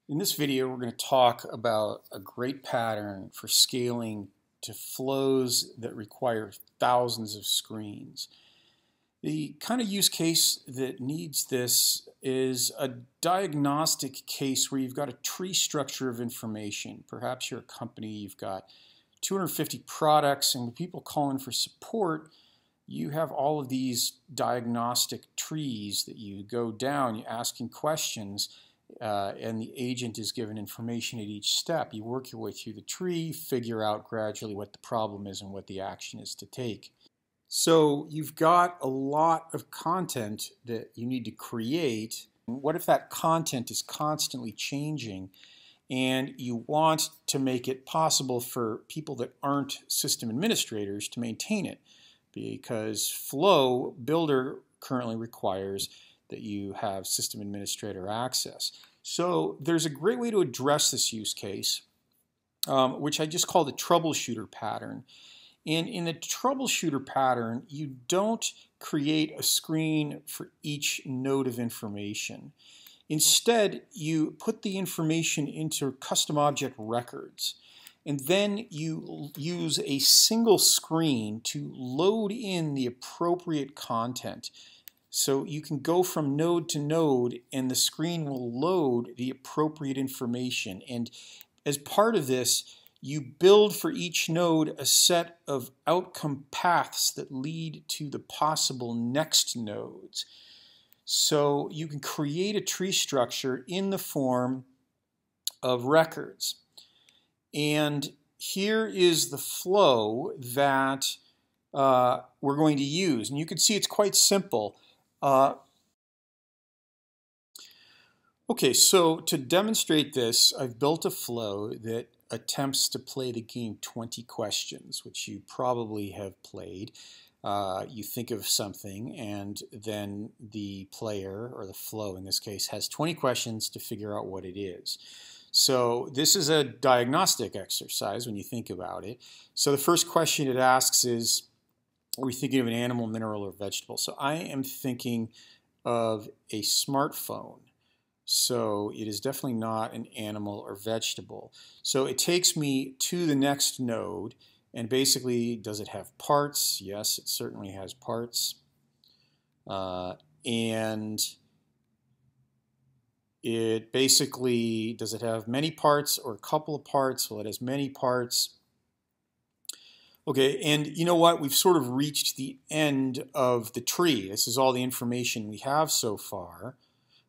In this video, we're going to talk about a great pattern for scaling to flows that require thousands of screens. The kind of use case that needs this is a diagnostic case where you've got a tree structure of information. Perhaps you're a company, you've got 250 products, and when people call in for support, you have all of these diagnostic trees that you go down, you're asking questions, and the agent is given information at each step. You work your way through the tree, figure out gradually what the problem is and what the action is to take. So you've got a lot of content that you need to create. What if that content is constantly changing and you want to make it possible for people that aren't system administrators to maintain it? Because Flow Builder currently requires that you have system administrator access. So there's a great way to address this use case, which I just call the troubleshooter pattern. And in the troubleshooter pattern, you don't create a screen for each node of information. Instead, you put the information into custom object records. And then you use a single screen to load in the appropriate content. So you can go from node to node and the screen will load the appropriate information. And as part of this, you build for each node a set of outcome paths that lead to the possible next nodes. So you can create a tree structure in the form of records. And here is the flow that we're going to use. And you can see it's quite simple. Okay, so to demonstrate this, I've built a flow that attempts to play the game 20 questions, which you probably have played. You think of something, and then the player, or the flow in this case, has 20 questions to figure out what it is. So this is a diagnostic exercise when you think about it. So the first question it asks is, are we thinking of an animal, mineral, or vegetable? So I am thinking of a smartphone. So it is definitely not an animal or vegetable. So it takes me to the next node, and basically, does it have parts? Yes, it certainly has parts. And it basically, does it have many parts or a couple of parts? Well, it has many parts. Okay, and you know what? We've sort of reached the end of the tree. This is all the information we have so far.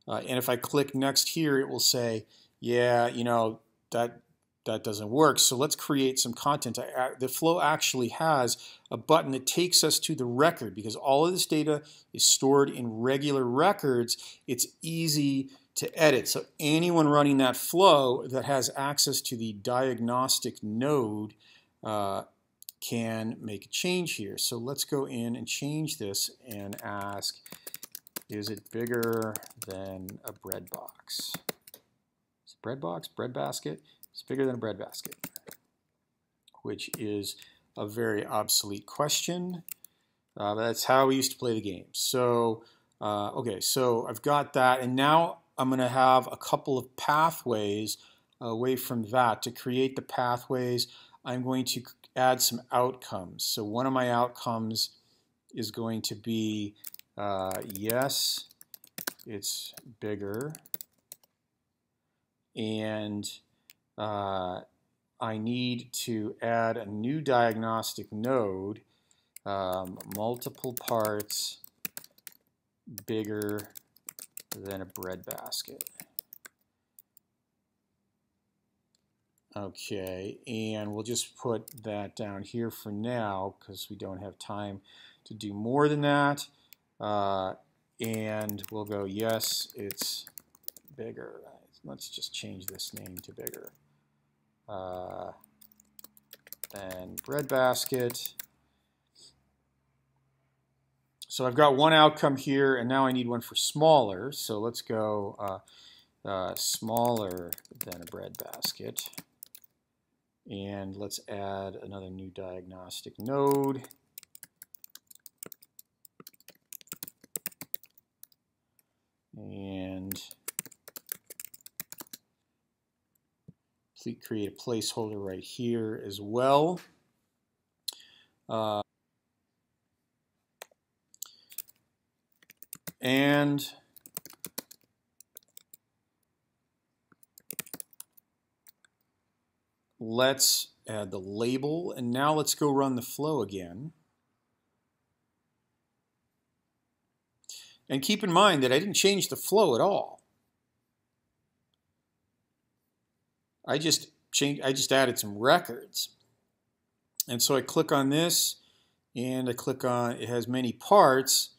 And if I click next here, it will say, yeah, you know, that doesn't work. So let's create some content. The flow actually has a button that takes us to the record because all of this data is stored in regular records. It's easy to edit. So anyone running that flow that has access to the diagnostic node can make a change here. So let's go in and change this and ask, is it bigger than a bread box? Is it bread box, bread basket? It's bigger than a bread basket, which is a very obsolete question. That's how we used to play the game. So, okay, so I've got that, and now I'm going to have a couple of pathways away from that. To create the pathways, I'm going to add some outcomes. So one of my outcomes is going to be yes, it's bigger, and I need to add a new diagnostic node, multiple parts bigger than a bread basket. Okay, and we'll just put that down here for now because we don't have time to do more than that. And we'll go, yes, it's bigger. Let's just change this name to bigger than breadbasket. So I've got one outcome here, and now I need one for smaller. So let's go smaller than a breadbasket. And let's add another new diagnostic node. And create a placeholder right here as well. And let's add the label, and now let's go run the flow again. And keep in mind that I didn't change the flow at all. I just added some records. And so I click on this, and I click on, it has many parts,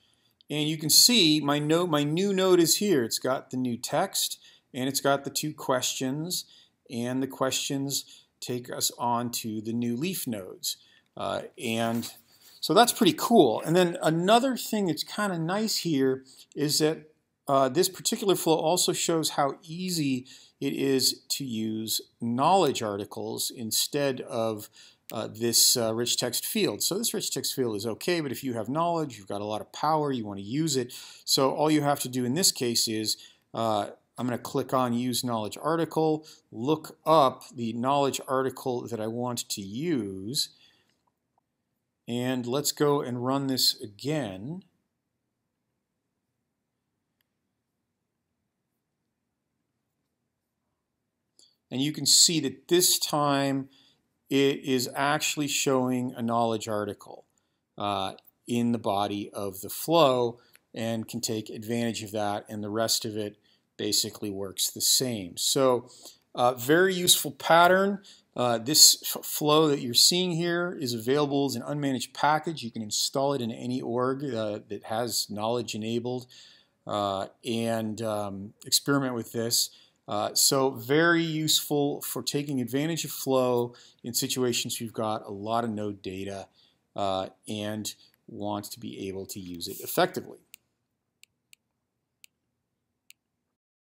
and you can see my new node is here. It's got the new text, and it's got the 2 questions, and the questions take us on to the new leaf nodes. And so that's pretty cool. And then another thing that's kind of nice here is that this particular flow also shows how easy it is to use knowledge articles instead of this rich text field. So this rich text field is okay, but if you have knowledge, you've got a lot of power, you want to use it. So all you have to do in this case is I'm going to click on Use Knowledge Article, look up the knowledge article that I want to use, and let's go and run this again. And you can see that this time it is actually showing a knowledge article in the body of the flow and can take advantage of that, and the rest of it basically works the same. So very useful pattern. This flow that you're seeing here is available as an unmanaged package. You can install it in any org that has knowledge enabled and experiment with this. So very useful for taking advantage of flow in situations where you've got a lot of node data and want to be able to use it effectively.